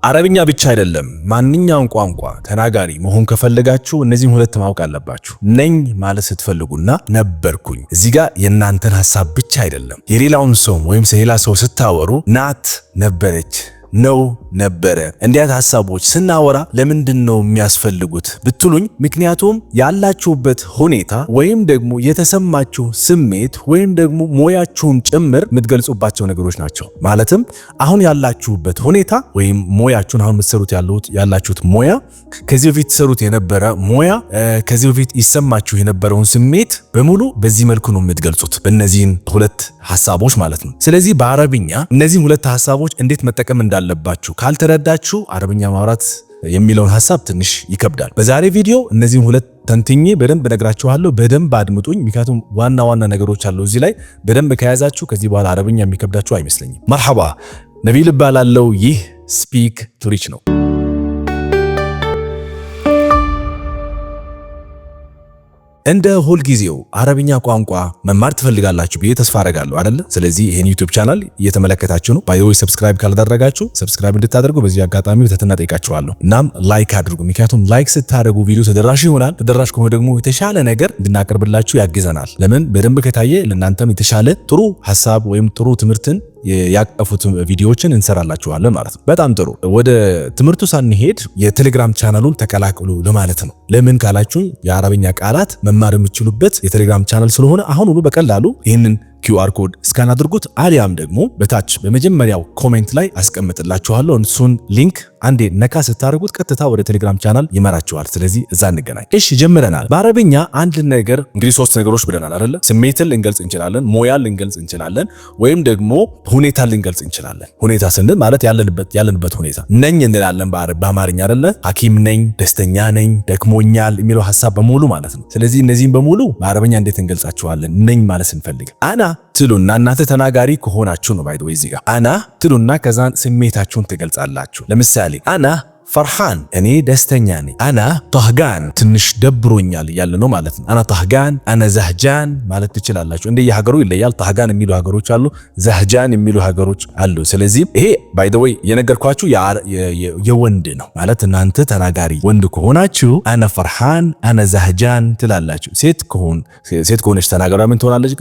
አረብኛ ብቻ አይደለም ማንኛውም ቋንቋ ተናጋሪ መሆን ከፈለጋችሁ እነዚህን ሁለት ማወቅ አለባችሁ። ነኝ ማለት ስትፈልጉና ነበርኩኝ እዚህ ጋር የእናንተን ሐሳብ ብቻ አይደለም የሌላውን ሰው ወይም ስለሌላ ሰው ስታወሩ ናት ነበረች ነው ነበረ እንዲያት ሐሳቦች ስናወራ ለምንድነው የሚያስፈልጉት ብትሉኝ ምክንያቱም ያላችሁበት ሁኔታ ወይም ደግሞ የተሰማችሁ ስሜት ወይም ደግሞ ሞያችሁን ጭምር የምትገልጹባቸው ነገሮች ናቸው። ማለትም አሁን ያላችሁበት ሁኔታ ወይም ሞያችሁን አሁን የምትሰሩት ያላችሁት ሞያ ከዚህ በፊት ሰሩት የነበረ ሞያ ከዚህ በፊት ይሰማችሁ የነበረውን ስሜት በሙሉ በዚህ መልኩ ነው የምትገልጹት በእነዚህ ሁለት ሐሳቦች ማለት ነው። ስለዚህ በአረብኛ እነዚህ ሁለት ሐሳቦች እንዴት መጠቀም እንዳለባችሁ ካልተረዳችሁ አረብኛ ማውራት የሚለውን ሐሳብ ትንሽ ይከብዳል። በዛሬ ቪዲዮ እነዚህን ሁለት ተንትኜ በደንብ ነግራችኋለሁ። በደንብ አድምጡኝ፣ ምክንያቱም ዋና ነገሮች አሉ እዚህ ላይ በደንብ ከያዛችሁ ከዚህ በኋላ አረብኛ የሚከብዳችሁ አይመስለኝም። መርሐባ ነቢል እባላለሁ። ይህ ስፒክ ቱ ሪች ነው። እንደ ሁል ጊዜው አረብኛ ቋንቋ መማር ትፈልጋላችሁ ብዬ ተስፋ አደርጋለሁ አይደል? ስለዚህ ይሄን ዩቲዩብ ቻናል እየተመለከታችሁ ነው። ባይ ዘ ወይ ሰብስክራይብ ካላደረጋችሁ ሰብስክራይብ እንድታደርጉ በዚህ አጋጣሚ ተተና ጠይቃችኋለሁ። እናም ላይክ አድርጉ፣ ምክንያቱም ላይክ ስታደርጉ ቪዲዮ ተደራሽ ይሆናል። ተደራሽ ከሆነ ደግሞ የተሻለ ነገር እንድናቀርብላችሁ ያግዘናል። ለምን በደንብ ከታየ ለእናንተም የተሻለ ጥሩ ሐሳብ ወይም ጥሩ ትምህርትን ያቀፉት ቪዲዮዎችን እንሰራላችኋለን ማለት ነው። በጣም ጥሩ። ወደ ትምህርቱ ሳንሄድ የቴሌግራም ቻናሉን ተቀላቀሉ ለማለት ነው። ለምን ካላችሁ የአረብኛ ቃላት መማር የምትችሉበት የቴሌግራም ቻናል ስለሆነ አሁን ሁሉ በቀላሉ ይህንን QR ኮድ ስካን አድርጉት፣ አሊያም ደግሞ በታች በመጀመሪያው ኮሜንት ላይ አስቀምጥላችኋለሁ። እሱን ሊንክ አንዴ ነካ ስታደርጉት ቀጥታ ወደ ቴሌግራም ቻናል ይመራችኋል። ስለዚህ እዛ እንገናኝ። እሺ ጀምረናል። በአረብኛ አንድ ነገር እንግዲህ ሶስት ነገሮች ብለናል አይደለ? ስሜትን ልንገልጽ እንችላለን፣ ሞያን ልንገልጽ እንችላለን፣ ወይም ደግሞ ሁኔታን ልንገልጽ እንችላለን። ሁኔታ ስንል ማለት ያለንበት ሁኔታ ነኝ እንላለን በአማርኛ አይደለ? ሐኪም ነኝ፣ ደስተኛ ነኝ፣ ደክሞኛል የሚለው ሐሳብ በሙሉ ማለት ነው። ስለዚህ እነዚህን በሙሉ በአረብኛ እንዴት እንገልጻቸዋለን? ነኝ ማለት ስንፈልግ አና ትሉና እናንተ ተናጋሪ ከሆናችሁ ነው ባይ ዘ ወይ እዚህ ጋር አና ትሉና ከዛን ስሜታችሁን ትገልጻላችሁ። ለምሳሌ አና ፈርሃን እኔ ደስተኛ ነኝ። አና ጠህጋን ትንሽ ደብሮኛል ያለ ነው ማለት ነው። አና ጠህጋን፣ አና ዘህጃን ማለት ትችላላችሁ። እንደየሀገሩ ይለያል። ጠህጋን የሚሉ ሀገሮች አሉ፣ ዘህጃን የሚሉ ሀገሮች አሉ። ስለዚህ ይሄ ባይ ዘ ወይ የነገርኳችሁ የወንድ ነው ማለት እናንተ ተናጋሪ ወንድ ከሆናችሁ አና ፈርሃን፣ አና ዘህጃን ትላላችሁ። ሴት ከሆነች ተናጋሪ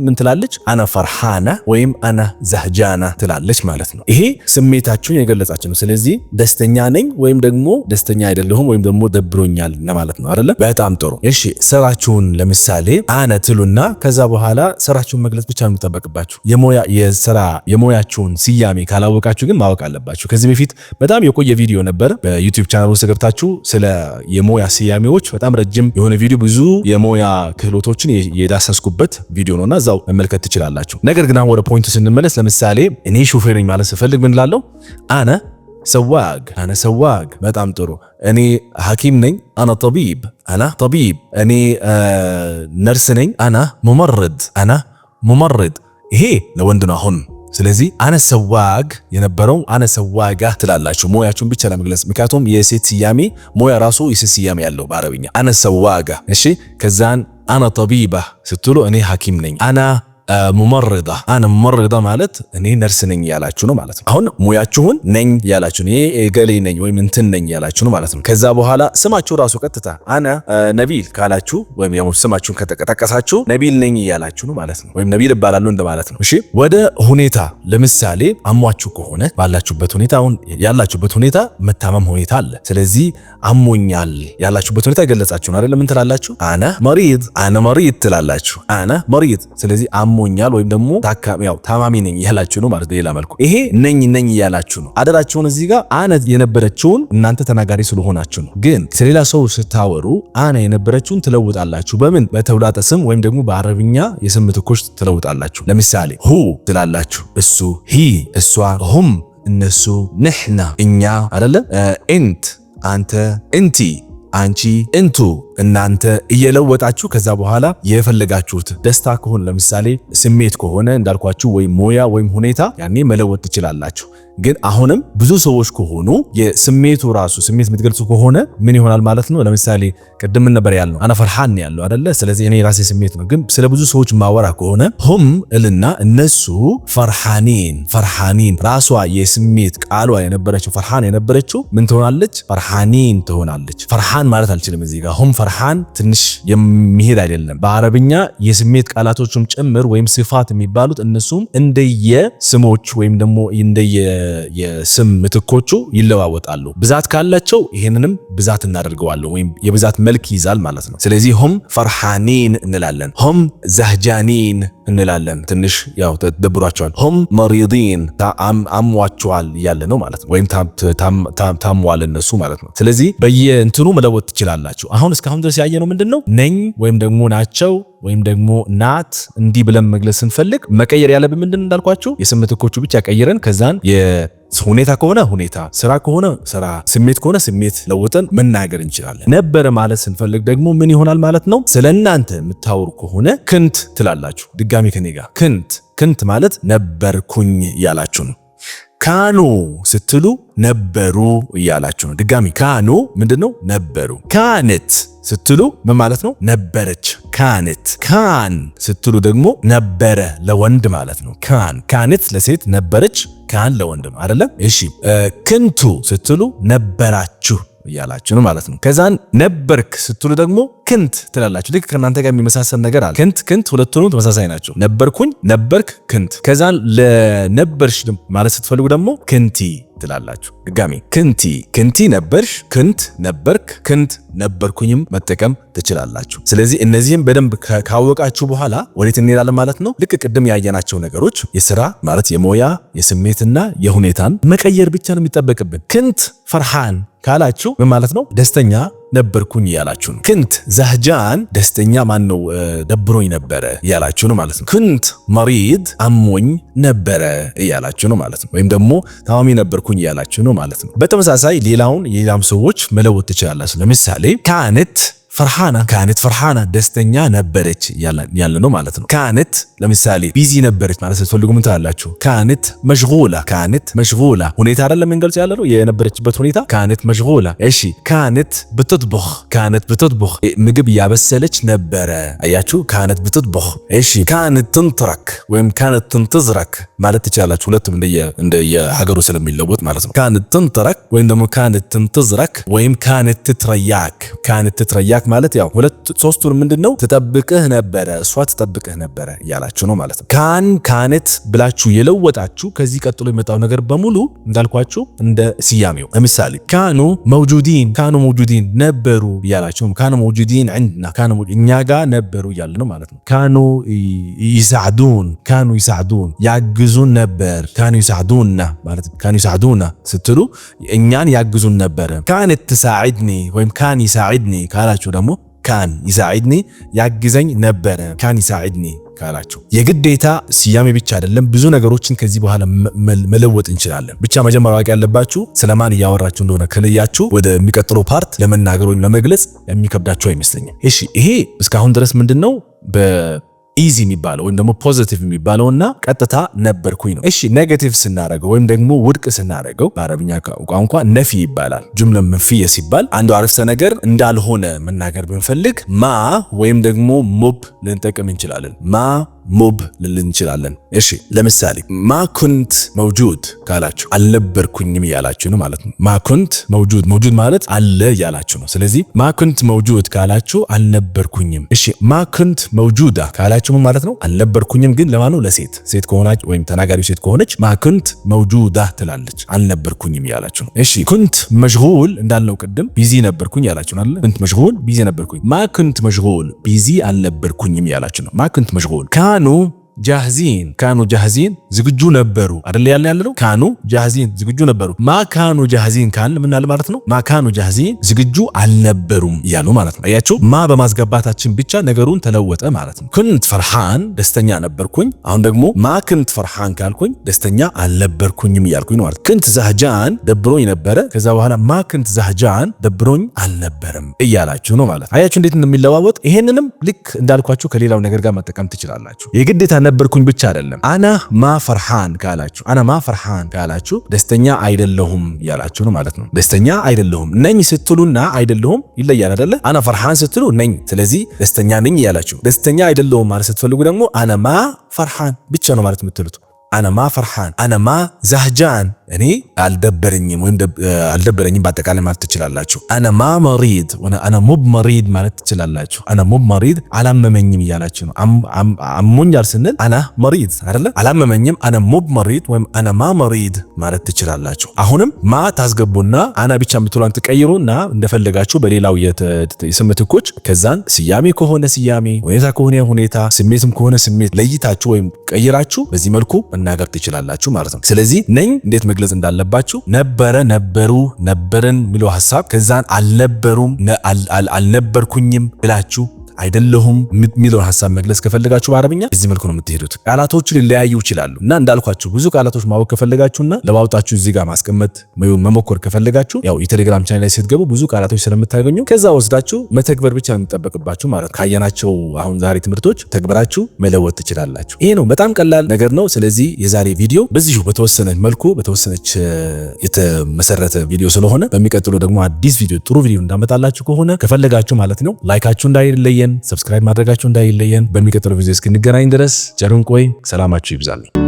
ምን ትላለች? አና ፈርሃና ወይም አና ዘህጃና ትላለች ማለት ነው። ይሄ ስሜታችሁን የገለጻችሁ ነው። ስለዚህ ደስተኛ ነኝ ወይም ደግሞ ደስተኛ አይደለሁም ወይም ደግሞ ደብሮኛል ለማለት ነው አይደለ? በጣም ጥሩ። እሺ ስራችሁን ለምሳሌ አነ ትሉና ከዛ በኋላ ስራችሁን መግለጽ ብቻ ነው የሚጠበቅባችሁ። የሞያችሁን ስያሜ ካላወቃችሁ ግን ማወቅ አለባችሁ። ከዚህ በፊት በጣም የቆየ ቪዲዮ ነበር በዩቲዩብ ቻናል ውስጥ ገብታችሁ ስለ የሞያ ስያሜዎች በጣም ረጅም የሆነ ቪዲዮ ብዙ የሞያ ክህሎቶችን የዳሰስኩበት ቪዲዮ ነውና እዛው መመልከት ትችላላችሁ። ነገር ግን አሁን ወደ ፖይንቱ ስንመለስ ለምሳሌ እኔ ሹፌር ነኝ ማለት ስፈልግ ምን እላለሁ? አነ ሰዋግ። በጣም ጥሩ። እኔ ሐኪም ነኝ፣ አና ጠቢብ። እኔ ነርስ ነኝ፣ አና ሙመርድ። ይሄ ለወንድ ነው አሁን። ስለዚህ አነ ሰዋግ የነበረው አነ ሰዋጋ ትላላችሁ ሞያችሁን ብቻ ለመግለጽ። ምክንያቱም የሴት ስያሜ ሞያ ራሱ የሴት ስያሜ ያለው በአረብኛ አነ ሰዋጋ። እሺ ከዛን አነ ጠቢባ ስትሉ እኔ ሐኪም ነኝ። አና ሙመርዳ ማለት እኔ ነርስ ነኝ ያላችሁ ነው ማለት ነው። አሁን ሙያችሁን ነኝ ያላችሁ ነው፣ ገሌ ነኝ ወይም እንትን ነኝ ያላችሁ ነው ማለት ነው። ከዛ በኋላ ስማችሁ ራሱ ቀጥታ አና ነቢል ካላችሁ ወይም ስማችሁን ከተጠቀሳችሁ ነቢል ነኝ ያላችሁ ነው ማለት ነው፣ ወይም ነቢል እባላለሁ እንደማለት ነው። እሺ ወደ ሁኔታ ለምሳሌ አሟችሁ ከሆነ ባላችሁበት ሁኔታ አሁን ያላችሁበት ሁኔታ መታመም ሁኔታ አለ። ስለዚህ አሞኛል ያላችሁበት ሁኔታ ገለጻችሁ ነው አይደል? ምን ትላላችሁ? አና መሪድ ትላላችሁ። አና መሪድ። ስለዚህ አሞኛል ወይም ደግሞ ታማሚ ነኝ ያላችሁ ነው ማለት በሌላ መልኩ። ይሄ ነኝ ያላችሁ ነው። አደራችሁን እዚህ ጋር አነ የነበረችውን እናንተ ተናጋሪ ስለሆናችሁ ነው። ግን ስለሌላ ሰው ስታወሩ አነ የነበረችውን ትለውጣላችሁ። በምን? በተውላጠ ስም ወይም ደግሞ በአረብኛ የስም ምትኮች ትለውጣላችሁ። ለምሳሌ ሁ ትላላችሁ፣ እሱ፣ ሂ እሷ፣ ሁም እነሱ፣ ንሕና እኛ አይደለ? እንት አንተ፣ እንቲ አንቺ፣ እንቱ እናንተ እየለወጣችሁ ከዛ በኋላ የፈለጋችሁት ደስታ ከሆነ ለምሳሌ ስሜት ከሆነ እንዳልኳችሁ ወይ ሞያ ወይም ሁኔታ ያኔ መለወጥ ትችላላችሁ። ግን አሁንም ብዙ ሰዎች ከሆኑ የስሜቱ ራሱ ስሜት የምትገልጹ ከሆነ ምን ይሆናል ማለት ነው። ለምሳሌ ቅድም ነበር ያልነው አና ፈርሃን ያለው አይደለ? ስለዚህ እኔ ራሴ ስሜት ነው። ግን ስለ ብዙ ሰዎች ማወራ ከሆነ ሁም እልና እነሱ ፈርሃኒን ራሷ የስሜት ቃሏ የነበረችው ፈርሃን የነበረችው ምን ትሆናለች? ፈርሃኒን ትሆናለች። ፈርሃን ማለት አልችልም እዚህ ጋር ሁም ፈርሃን ትንሽ የሚሄድ አይደለም። በአረብኛ የስሜት ቃላቶችም ጭምር ወይም ሲፋት የሚባሉት እነሱም እንደየ ስሞች ወይም ደግሞ እንደየ የስም ምትኮቹ ይለዋወጣሉ። ብዛት ካላቸው ይሄንንም ብዛት እናደርገዋለን ወይም የብዛት መልክ ይዛል ማለት ነው። ስለዚህ ሁም ፈርሃኒን እንላለን፣ ሁም ዘህጃኒን እንላለን። ትንሽ ያው ተደብሯቸዋል። ሁም መሪዲን አሟቸዋል እያለ ነው ማለት ነው። ወይም ታሟል እነሱ ማለት ነው። ስለዚህ በየእንትኑ መለወጥ ትችላላችሁ። አሁን እስካሁን ድረስ ያየነው ምንድነው? ነኝ ወይም ደግሞ ናቸው ወይም ደግሞ ናት እንዲህ ብለን መግለጽ ስንፈልግ መቀየር ያለብን ምንድን እንዳልኳችሁ የስም ምትኮቹ ብቻ ቀይረን ከዛን ሁኔታ ከሆነ ሁኔታ፣ ስራ ከሆነ ስራ፣ ስሜት ከሆነ ስሜት ለውጠን መናገር እንችላለን። ነበረ ማለት ስንፈልግ ደግሞ ምን ይሆናል ማለት ነው? ስለናንተ የምታወሩ ከሆነ ክንት ትላላችሁ። ድጋሚ ከኔ ጋር ክንት ማለት ነበርኩኝ እያላችሁ ነው። ካኑ ስትሉ ነበሩ እያላችሁ ነው። ድጋሚ ካኑ ምንድነው? ነበሩ። ካነት ስትሉ ምን ማለት ነው? ነበረች። ካነት። ካን ስትሉ ደግሞ ነበረ ለወንድ ማለት ነው። ካነት ለሴት ነበረች፣ ካን ለወንድ ነው አይደለም? እሺ ክንቱ ስትሉ ነበራችሁ እያላችሁ ነው ማለት ነው። ከዛን ነበርክ ስትሉ ደግሞ ክንት ትላላችሁ። ልክ ከእናንተ ጋር የሚመሳሰል ነገር አለ። ክንት ሁለቱንም ተመሳሳይ ናቸው። ነበርኩኝ፣ ነበርክ፣ ክንት። ከዛን ለነበርሽ ማለት ስትፈልጉ ደግሞ ክንቲ ትላላችሁ። ድጋሚ ክንቲ ነበርሽ፣ ክንት ነበርክ፣ ክንት ነበርኩኝም መጠቀም ትችላላችሁ። ስለዚህ እነዚህም በደንብ ካወቃችሁ በኋላ ወዴት እንሄዳለን ማለት ነው? ልክ ቅድም ያየናቸው ነገሮች የስራ ማለት የሞያ የስሜትና የሁኔታን መቀየር ብቻ ነው የሚጠበቅብን። ክንት ፈርሃን ካላችሁ ምን ማለት ነው? ደስተኛ ነበርኩኝ እያላችሁ ነው። ክንት ዘህጃን ደስተኛ ማን ነው ደብሮኝ ነበረ እያላችሁ ነው ማለት ነው። ክንት መሪድ አሞኝ ነበረ እያላችሁ ነው ማለት ነው። ወይም ደግሞ ታማሚ ነበርኩኝ እያላችሁ ነው ማለት ነው። በተመሳሳይ ሌላም ሰዎች መለወጥ ትችላላችሁ። ለምሳሌ ካነት ፈርሃና ደስተኛ ነበረች ያለ ነው ማለት ነው። ካነት ለምሳሌ ቢዚ ነበረች ማለት ስትፈልጉ ምን ትላላችሁ? ካነት መሽጉላ ሁኔታ አይደለም እንገልጽ ያለ ነው የነበረችበት ሁኔታ። ካነት መሽጉላ። እሺ ካነት ብትጥብኽ ምግብ ያበሰለች ነበረ። አያችሁ ካነት ብትጥብኽ። እሺ ካነት ትንትረክ ወይም ካነት ትንትዝረክ ማለት ትችላላችሁ። ሁለቱም እንደየ ሀገሩ ስለሚለወጥ ማለት ነው። ካነት ትንትረክ ወይም ደግሞ ካነት ትንትዝረክ ወይም ካነት ትትረያክ ማለት ያው ሶስቱን ምንድነው ትጠብቅህ ነበረ፣ እሷ ትጠብቅህ ነበረ እያላችሁ ነው ማለት ነው። ካነት ብላችሁ የለወጣችሁ ከዚህ ቀጥሎ የመጣው ነገር በሙሉ እንዳልኳችሁ እንደ ስያሜው ለምሳሌ ካኑ መውጁዲን ነበሩ እያላችሁ ካኑ መውጁዲን እኛ ጋር ነበሩ እያለ ነው ማለት ነው። ካኑ ይሳዕዱን ያግዙን ነበር። ካኑ ይሳዕዱና ማለት ካኑ ይሳዕዱና ስትሉ እኛን ያግዙን ነበረ። ካነት ትሳዕድኒ ወይም ካን ይሳዕድኒ ካላችሁ ደግሞ ካን ይሳዕድኒ ያግዘኝ ነበረ። ካን ይሳዕድኒ ካላችሁ የግዴታ ስያሜ ብቻ አይደለም፣ ብዙ ነገሮችን ከዚህ በኋላ መለወጥ እንችላለን። ብቻ መጀመሪያ ማወቅ ያለባችሁ ስለማን እያወራችሁ እንደሆነ ከለያችሁ ወደሚቀጥለው ፓርት ለመናገር ወይም ለመግለጽ የሚከብዳችሁ አይመስለኝም። እሺ ይሄ እስካሁን ድረስ ምንድነው ኢዚ የሚባለው ወይም ደግሞ ፖዚቲቭ የሚባለውና ቀጥታ ነበርኩኝ ነው። እሺ ኔጌቲቭ ስናደርገው ወይም ደግሞ ውድቅ ስናደርገው በአረብኛ ቋንቋ ነፊ ይባላል። ጁምላ መንፊየ ሲባል አንዱ አረፍተ ነገር እንዳልሆነ መናገር ብንፈልግ ማ ወይም ደግሞ ሙብ ልንጠቀም እንችላለን። ሙብ ልልን እንችላለን። እሺ ለምሳሌ ማ ኩንት መውጁድ ካላችሁ አልነበርኩኝም እያላችሁ ነው ማለት ነው። ማ ኩንት መውጁድ ማለት አለ እያላችሁ ነው። ስለዚህ ማ ኩንት መውጁድ ካላችሁ አልነበርኩኝም። እሺ ማ ኩንት መውጁዳ ካላችሁ ምን ማለት ነው? አልነበርኩኝም ግን ለማኑ ለሴት ከሆነች ወይም ተናጋሪው ሴት ከሆነች ማ ኩንት መውጁዳ ትላለች፣ አልነበርኩኝም እያላችሁ ነው። እሺ ኩንት መሽጉል እንዳልነው ቅድም ቢዚ ነበርኩኝ እያላችሁ ነው አይደል? ኩንት መሽጉል ቢዚ ነበርኩኝ። ማ ኩንት መሽጉል ቢዚ አልነበርኩኝም እያላችሁ ነው። ማ ኩንት መሽጉል ካኑ ጃህዚን ዝግጁ ነበሩ አይደል ያለው ካኑ ጃህዚን ዝግጁ ነበሩ ማ ካኑ ጃህዚን ካል ምን ማለት ነው ማ ካኑ ጃህዚን ዝግጁ አልነበሩም ያሉ ማለት ነው አያችሁ ማ በማስገባታችን ብቻ ነገሩን ተለወጠ ማለት ነው ኩንት ፈርሃን ደስተኛ ነበርኩኝ አሁን ደግሞ ማ ኩንት ፈርሃን ካልኩኝ ደስተኛ አልነበርኩኝም ያልኩኝ ነው ማለት ኩንት ዘህጃን ደብሮኝ ነበረ ከዛ በኋላ ማ ኩንት ዘህጃን ደብሮኝ አልነበረም እያላችሁ ነው ማለት አያችሁ እንዴት እንደሚለዋወጥ ይሄንንም ልክ እንዳልኳችሁ ከሌላው ነገር ጋር መጠቀም ትችላላችሁ የግዴታ ነበርኩኝ ብቻ አይደለም አና ማ ፈርሃን ካላችሁ ደስተኛ አይደለሁም ያላችሁ ነው ማለት ነው ደስተኛ አይደለሁም ነኝ ስትሉና አይደለሁም ይለያል አይደለ አና ፈርሃን ስትሉ ነኝ ስለዚህ ደስተኛ ነኝ ያላችሁ ደስተኛ አይደለሁም ማለት ስትፈልጉ ደግሞ አና ማ ፈርሃን ብቻ ነው ማለት የምትሉት አና ማ ፈርሃን አና ማ ዘህጃን እኔ አልደበረኝም በአጠቃላይ ማለት ትችላላችሁ አና ማ መሪድ አና ሙብ መሪድ ማለት ትችላላችሁ አና ሙብ መሪድ አላመመኝም እያላችሁ ነው አሞኛል ስንል አና መሪድ አይደለ አላመመኝም አና ሙብ መሪድ ወይም አና ማ መሪድ ማለት ትችላላችሁ አሁንም ማ ታስገቡና አና ብቻ የምትሉን ትቀይሩና እንደፈለጋችሁ በሌላው የስም ምትኮች ከዛን ስያሜ ከሆነ ስያሜ ሁኔታ ከሆነ ሁኔታ ስሜትም ከሆነ ስሜት ለይታችሁ ወይም ቀይራችሁ በዚህ መልኩ መናገር ትችላላችሁ ማለት ነው ስለዚህ ነኝ እንዴት መግለጽ እንዳለባችሁ ነበረ ነበሩ ነበርን የሚለው ሐሳብ ከዛን አልነበሩም አልነበርኩኝም ብላችሁ አይደለሁም የሚለውን ሐሳብ መግለጽ ከፈለጋችሁ በአረብኛ እዚህ መልኩ ነው የምትሄዱት ቃላቶቹ ሊለያዩ ይችላሉ እና እንዳልኳችሁ ብዙ ቃላቶች ማወቅ ከፈለጋችሁና ለማውጣችሁ እዚህ ጋር ማስቀመጥ መሞከር ከፈለጋችሁ ያው የቴሌግራም ቻናል ላይ ስትገቡ ብዙ ቃላቶች ስለምታገኙ ከዛ ወስዳችሁ መተግበር ብቻ ነው የሚጠበቅባችሁ ማለት ካየናቸው አሁን ዛሬ ትምህርቶች ተግብራችሁ መለወጥ ትችላላችሁ ይሄ ነው በጣም ቀላል ነገር ነው ስለዚህ የዛሬ ቪዲዮ በዚሁ በተወሰነች የተመሰረተ ቪዲዮ ስለሆነ በሚቀጥለው ደግሞ አዲስ ቪዲዮ ጥሩ ቪዲዮ እንዳመጣላችሁ ከሆነ ከፈለጋችሁ ማለት ነው ላይካችሁ እንዳይለየን ሰብስክራይብ ማድረጋችሁ እንዳይለየን በሚቀጥለው ቪዲዮ እስክንገናኝ ድረስ ቸር እንቆይ ሰላማችሁ ይብዛልኝ